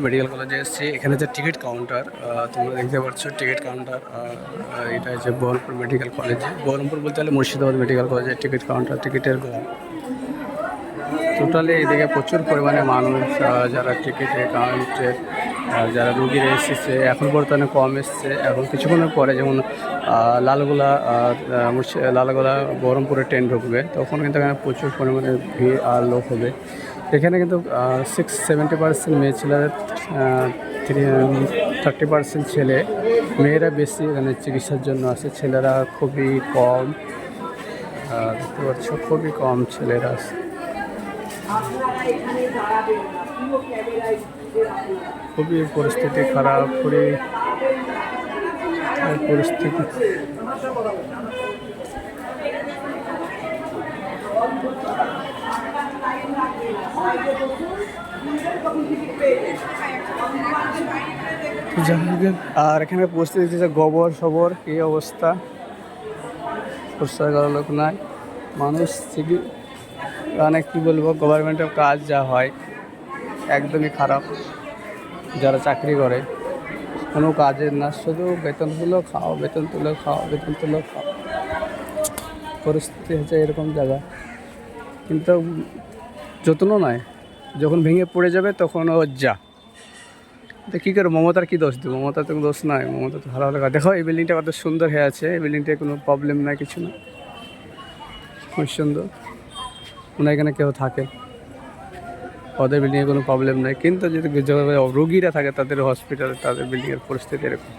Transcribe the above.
Medical কলেজে এসেছি। এখানে যে টিকিট কাউন্টার তোমরা দেখতে পাচ্ছ, টিকিট কাউন্টার এটা হচ্ছে বহরমপুর মেডিকেল কলেজে। বহরমপুর বলতে হলে মুর্শিদাবাদ মেডিকেল কলেজের টিকিট কাউন্টার, টিকিটের ঘর। টোটালি এদিকে প্রচুর পরিমাণে মানুষ যারা টিকিটে কাউন্টে যারা রুগীরা এসেছে। এখন বর্তমানে কম এসছে, এখন কিছুক্ষণের পরে যেমন লালগোলা বহরমপুরে ট্রেন ঢুকবে, তখন কিন্তু এখানে প্রচুর পরিমাণে ভিড় আর লোক হবে। এখানে কিন্তু 70% মেয়ে ছেলেদের 30% ছেলে, মেয়েরা বেশি এখানে চিকিৎসার জন্য আসে। ছেলেরা খুবই কম, দেখতে পাচ্ছ খুবই কম ছেলেরা আসে। খুবই পরিস্থিতি খারাপ, খুবই পরিস্থিতি। আর এখানে পরিস্থিতি যে গোবর সবর এই অবস্থা, পরিষ্কার করার লোক নাই। মানুষ মানে কী বলবো, গভর্নমেন্টের কাজ যা হয় একদমই খারাপ। যারা চাকরি করে কোনো কাজের না, শুধু বেতন তুলো খাও, বেতন তুলো খাও, বেতন তুলো খাও। পরিস্থিতি হচ্ছে এরকম জায়গা, কিন্তু যত্ন নয়। যখন ভেঙে পড়ে যাবে তখন ও যা। তো কী করে মমতার কী দোষ দেবো? মমতার তো দোষ নাই, মমতা তো ভালো ভালো। দেখো এই বিল্ডিংটা কত সুন্দর হয়ে আছে, এই বিল্ডিংটায় কোনো প্রবলেম নাই, কিছু না, খুব সুন্দর। মনে এখানে কেউ থাকে, ওদের বিল্ডিংয়ে কোনো প্রবলেম নেই। কিন্তু যদি রোগীরা থাকে তাদের হসপিটালে, তাদের বিল্ডিংয়ের পরিস্থিতি এরকম।